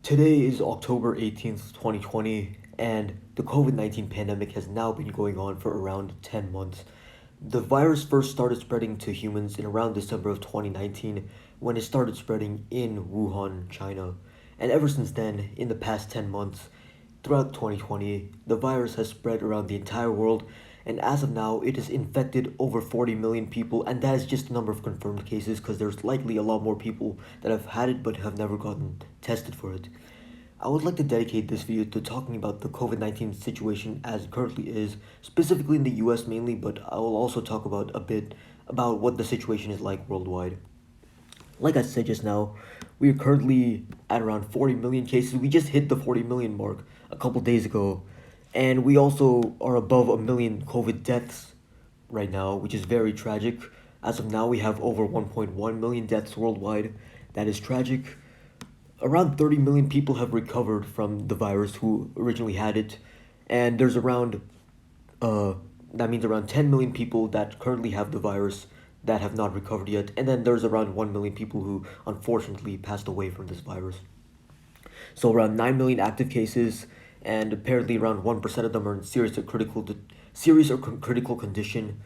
Today is October 18th, 2020, and the COVID-19 pandemic has now been going on for around 10 months. The virus first started spreading to humans in around December of 2019 when it started spreading in Wuhan, China. And ever since then, in the past 10 months, throughout 2020, the virus has spread around the entire world, and as of now, it has infected over 40 million people, and that is just the number of confirmed cases because there's likely a lot more people that have had it but have never gotten tested for it. I would like to dedicate this video to talking about the COVID 19 situation as it currently is, specifically in the US mainly, but I will also talk about a bit about what the situation is like worldwide. Like I said just now, we are currently at around 40 million cases. We just hit the 40 million mark a couple days ago, and we also are above a million COVID deaths right now, which is very tragic. As of now, we have over 1.1 million deaths worldwide. That is tragic. Around 30 million people have recovered from the virus who originally had it, and there's around uh, that means around 10 million people that currently have the virus that have not recovered yet, and then there's around 1 million people who unfortunately passed away from this virus. So around 9 million active cases, and apparently around 1% of them are in serious or critical condition.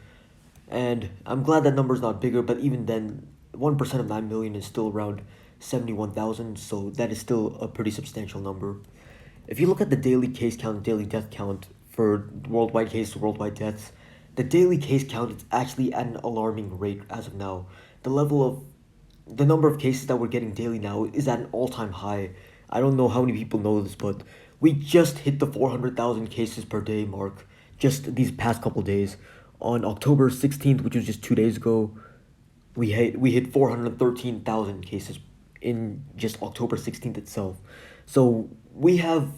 And I'm glad that number is not bigger, but even then, 1% of 9 million is still around 71,000, so that is still a pretty substantial number. If you look at the daily case count, daily death count for worldwide cases, worldwide deaths, the daily case count is actually at an alarming rate as of now. The level of the number of cases that we're getting daily now is at an all-time high. I don't know how many people know this, but we just hit the 400,000 cases per day mark just these past couple days. On October 16th, which was just 2 days ago, we hit 413,000 cases in just October 16th itself. So we have,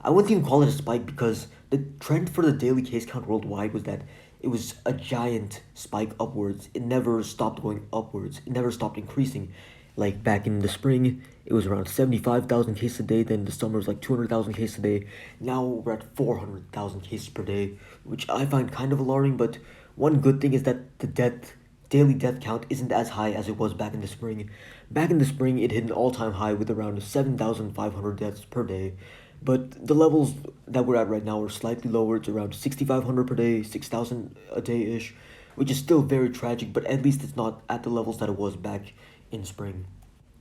I wouldn't even call it a spike because the trend for the daily case count worldwide was that it was a giant spike upwards. It never stopped going upwards. It never stopped increasing. Like back in the spring, it was around 75,000 cases a day. Then the summer was like 200,000 cases a day. Now we're at 400,000 cases per day, which I find kind of alarming. But one good thing is that the daily death count isn't as high as it was back in the spring. Back in the spring, it hit an all-time high with around 7,500 deaths per day. But the levels that we're at right now are slightly lower. It's around 6,500 per day, 6,000 a day-ish, which is still very tragic, but at least it's not at the levels that it was back in spring.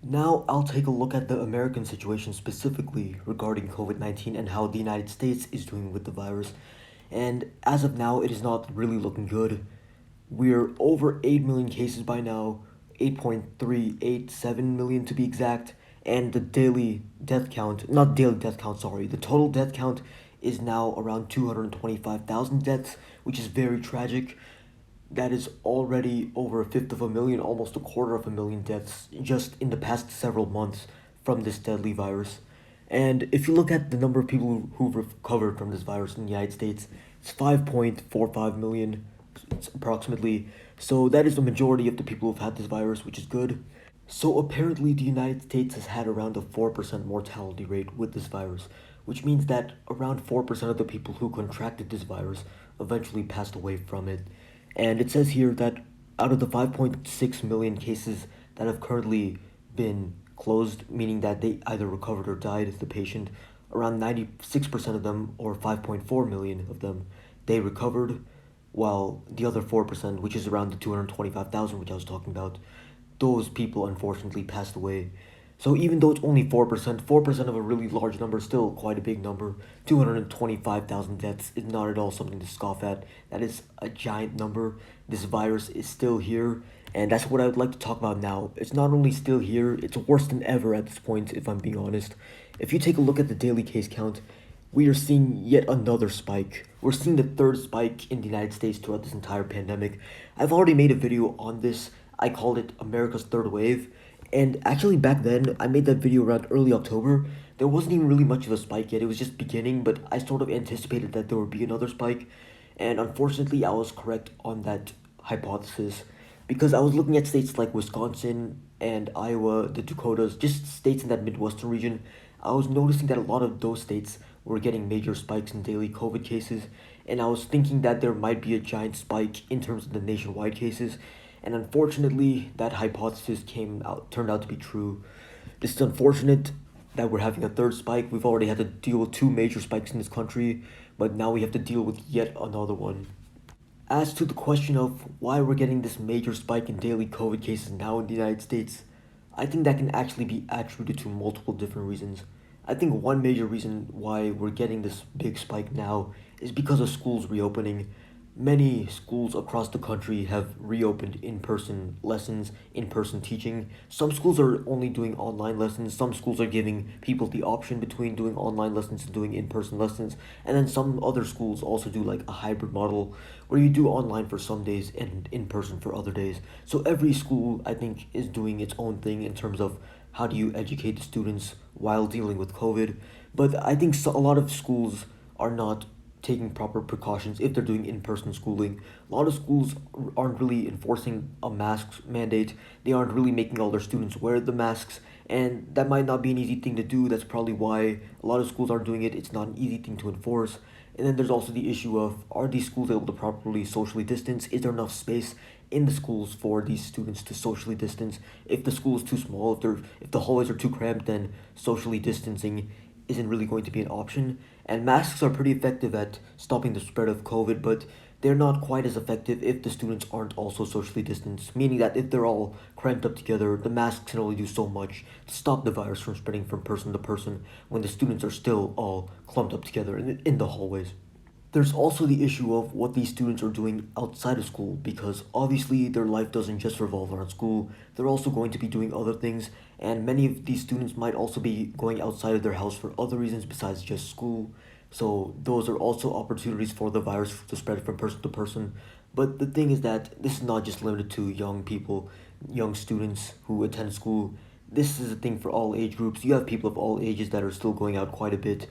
Now I'll take a look at the American situation specifically regarding COVID-19 and how the United States is doing with the virus. And as of now, it is not really looking good. We're over 8 million cases by now, 8.387 million to be exact, and the daily death count, not daily death count, sorry, the total death count is now around 225,000 deaths, which is very tragic. That is already over a fifth of a million, almost a quarter of a million deaths just in the past several months from this deadly virus. And if you look at the number of people who've recovered from this virus in the United States, it's 5.45 million approximately. So that is the majority of the people who've had this virus, which is good. So apparently the United States has had around a 4% mortality rate with this virus, which means that around 4% of the people who contracted this virus eventually passed away from it. And it says here that out of the 5.6 million cases that have currently been closed, meaning that they either recovered or died, the patient, around 96% of them, or 5.4 million of them, they recovered, while the other 4%, which is around the 225,000 which I was talking about, those people unfortunately passed away. So even though it's only 4%, 4% of a really large number is still quite a big number. 225,000 deaths is not at all something to scoff at. That is a giant number. This virus is still here, and that's what I would like to talk about now. It's not only still here, it's worse than ever at this point, if I'm being honest. If you take a look at the daily case count, we are seeing yet another spike. We're seeing the third spike in the United States throughout this entire pandemic. I've already made a video on this. I called it America's Third Wave. And actually back then, I made that video around early October. There wasn't even really much of a spike yet. It was just beginning, but I sort of anticipated that there would be another spike. And unfortunately, I was correct on that hypothesis. Because I was looking at states like Wisconsin and Iowa, the Dakotas, just states in that Midwestern region. I was noticing that a lot of those states were getting major spikes in daily COVID cases, and I was thinking that there might be a giant spike in terms of the nationwide cases, and unfortunately, that hypothesis turned out to be true. This is unfortunate. that we're having a third spike. We've already had to deal with two major spikes in this country, but now we have to deal with yet another one. As to the question of why we're getting this major spike in daily COVID cases now in the United States, I think that can actually be attributed to multiple different reasons. I think one major reason why we're getting this big spike now is because of schools reopening. Many schools across the country have reopened in person lessons, in person teaching. Some schools are only doing online lessons. Some schools are giving people the option between doing online lessons and doing in person lessons. And then some other schools also do like a hybrid model where you do online for some days and in person for other days. So every school, I think, is doing its own thing in terms of how do you educate the students while dealing with COVID. But I think a lot of schools are not taking proper precautions if they're doing in-person schooling. A lot of schools aren't really enforcing a mask mandate. They aren't really making all their students wear the masks, and that might not be an easy thing to do. That's probably why a lot of schools aren't doing it. It's not an easy thing to enforce. And then there's also the issue of, are these schools able to properly socially distance? Is there enough space in the schools for these students to socially distance? If the school is too small, if the hallways are too cramped, then socially distancing isn't really going to be an option. And masks are pretty effective at stopping the spread of COVID, but they're not quite as effective if the students aren't also socially distanced, meaning that if they're all cramped up together, the masks can only do so much to stop the virus from spreading from person to person when the students are still all clumped up together in the hallways. There's also the issue of what these students are doing outside of school, because obviously their life doesn't just revolve around school. They're also going to be doing other things, and many of these students might also be going outside of their house for other reasons besides just school. So those are also opportunities for the virus to spread from person to person. But the thing is that this is not just limited to young people, young students who attend school. This is a thing for all age groups. You have people of all ages that are still going out quite a bit.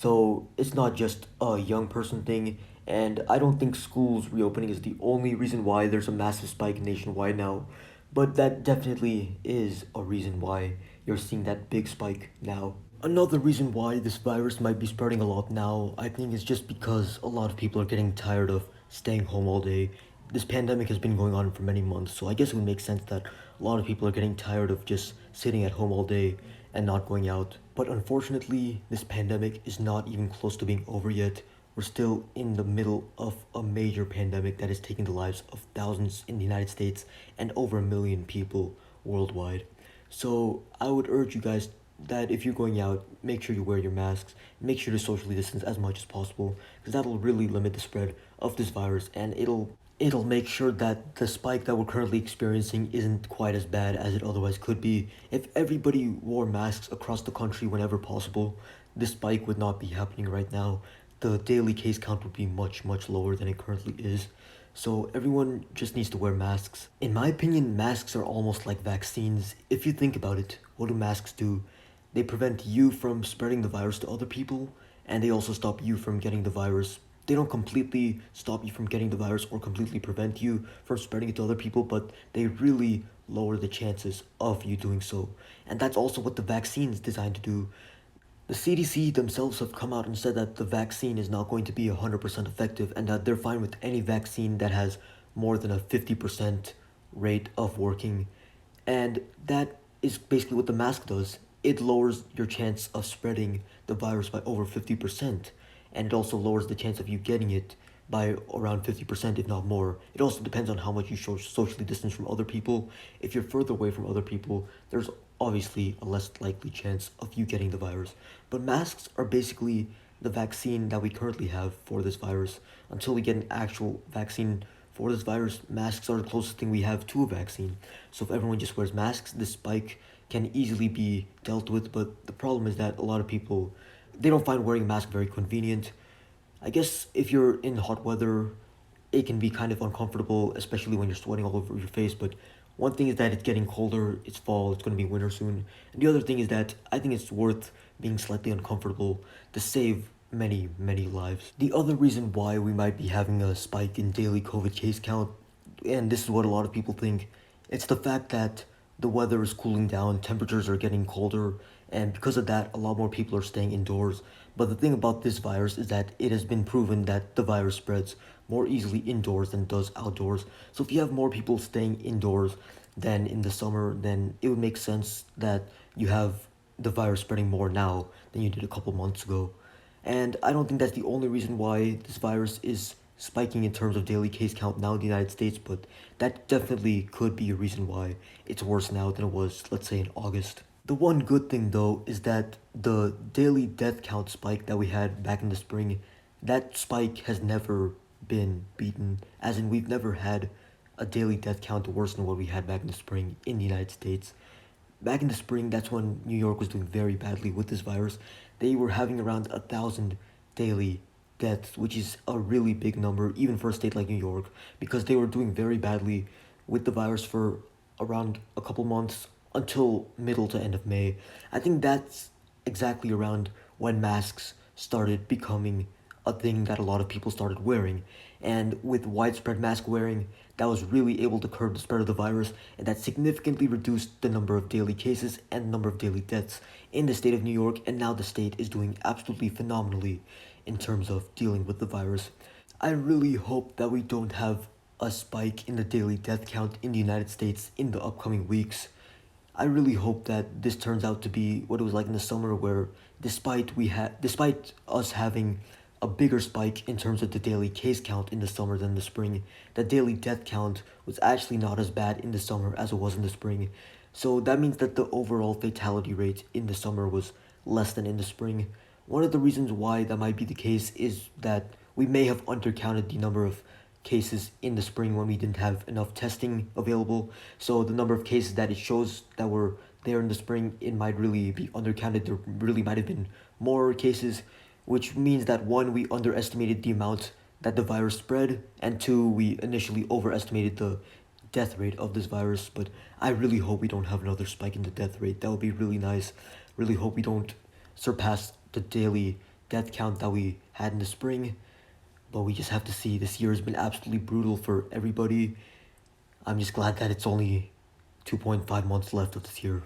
So it's not just a young person thing, and I don't think schools reopening is the only reason why there's a massive spike nationwide now, but that definitely is a reason why you're seeing that big spike now. Another reason why this virus might be spreading a lot now, I think, is just because a lot of people are getting tired of staying home all day. This pandemic has been going on for many months, so I guess it would make sense that a lot of people are getting tired of just sitting at home all day and not going out. But unfortunately, this pandemic is not even close to being over yet. We're still in the middle of a major pandemic that is taking the lives of thousands in the United States and over 1 million people worldwide. So I would urge you guys that if you're going out, make sure you wear your masks, make sure to socially distance as much as possible, because that'll really limit the spread of this virus, and it'll make sure that the spike that we're currently experiencing isn't quite as bad as it otherwise could be. If everybody wore masks across the country whenever possible, this spike would not be happening right now. The daily case count would be much, much lower than it currently is. So everyone just needs to wear masks. In my opinion, masks are almost like vaccines. If you think about it, what do masks do? They prevent you from spreading the virus to other people, and they also stop you from getting the virus. They don't completely stop you from getting the virus or completely prevent you from spreading it to other people, but they really lower the chances of you doing so. And that's also what the vaccine is designed to do. The CDC themselves have come out and said that the vaccine is not going to be 100% effective, and that they're fine with any vaccine that has more than a 50% rate of working. And that is basically what the mask does. It lowers your chance of spreading the virus by over 50%, and it also lowers the chance of you getting it by around 50%, if not more. It also depends on how much you socially distance from other people. If you're further away from other people, there's obviously a less likely chance of you getting the virus. But masks are basically the vaccine that we currently have for this virus. Until we get an actual vaccine for this virus, masks are the closest thing we have to a vaccine. So if everyone just wears masks, this spike can easily be dealt with. But the problem is that a lot of people, they don't find wearing a mask very convenient. I guess if you're in hot weather, it can be kind of uncomfortable, especially when you're sweating all over your face. But one thing is that it's getting colder, it's fall, it's going to be winter soon. And the other thing is that I think it's worth being slightly uncomfortable to save many, many lives. The other reason why we might be having a spike in daily COVID case count, and this is what a lot of people think, it's the fact that the weather is cooling down, temperatures are getting colder, and because of that, a lot more people are staying indoors. But the thing about this virus is that it has been proven that the virus spreads more easily indoors than it does outdoors. So if you have more people staying indoors than in the summer, then it would make sense that you have the virus spreading more now than you did a couple months ago. And I don't think that's the only reason why this virus is spiking in terms of daily case count now in the United States, but that definitely could be a reason why it's worse now than it was, let's say, in August. The one good thing though is that the daily death count spike that we had back in the spring, that spike has never been beaten, as in we've never had a daily death count worse than what we had back in the spring in the United States. Back in the spring, that's when New York was doing very badly with this virus. They were having around 1,000 daily deaths, which is a really big number, even for a state like New York, because they were doing very badly with the virus for around a couple months until middle to end of May. I think that's exactly around when masks started becoming a thing that a lot of people started wearing. And with widespread mask wearing, that was really able to curb the spread of the virus, and that significantly reduced the number of daily cases and number of daily deaths in the state of New York, and now the state is doing absolutely phenomenally in terms of dealing with the virus. I really hope that we don't have a spike in the daily death count in the United States in the upcoming weeks. I really hope that this turns out to be what it was like in the summer, where despite us having a bigger spike in terms of the daily case count in the summer than the spring, the daily death count was actually not as bad in the summer as it was in the spring. So that means that the overall fatality rate in the summer was less than in the spring. One of the reasons why that might be the case is that we may have undercounted the number of cases in the spring when we didn't have enough testing available. So the number of cases that it shows that were there in the spring, it might really be undercounted. There really might have been more cases, which means that one, we underestimated the amount that the virus spread, and two, we initially overestimated the death rate of this virus. But I really hope we don't have another spike in the death rate. That would be really nice. Really hope we don't surpass the daily death count that we had in the spring. But we just have to see. This year has been absolutely brutal for everybody. I'm just glad that it's only 2.5 months left of this year.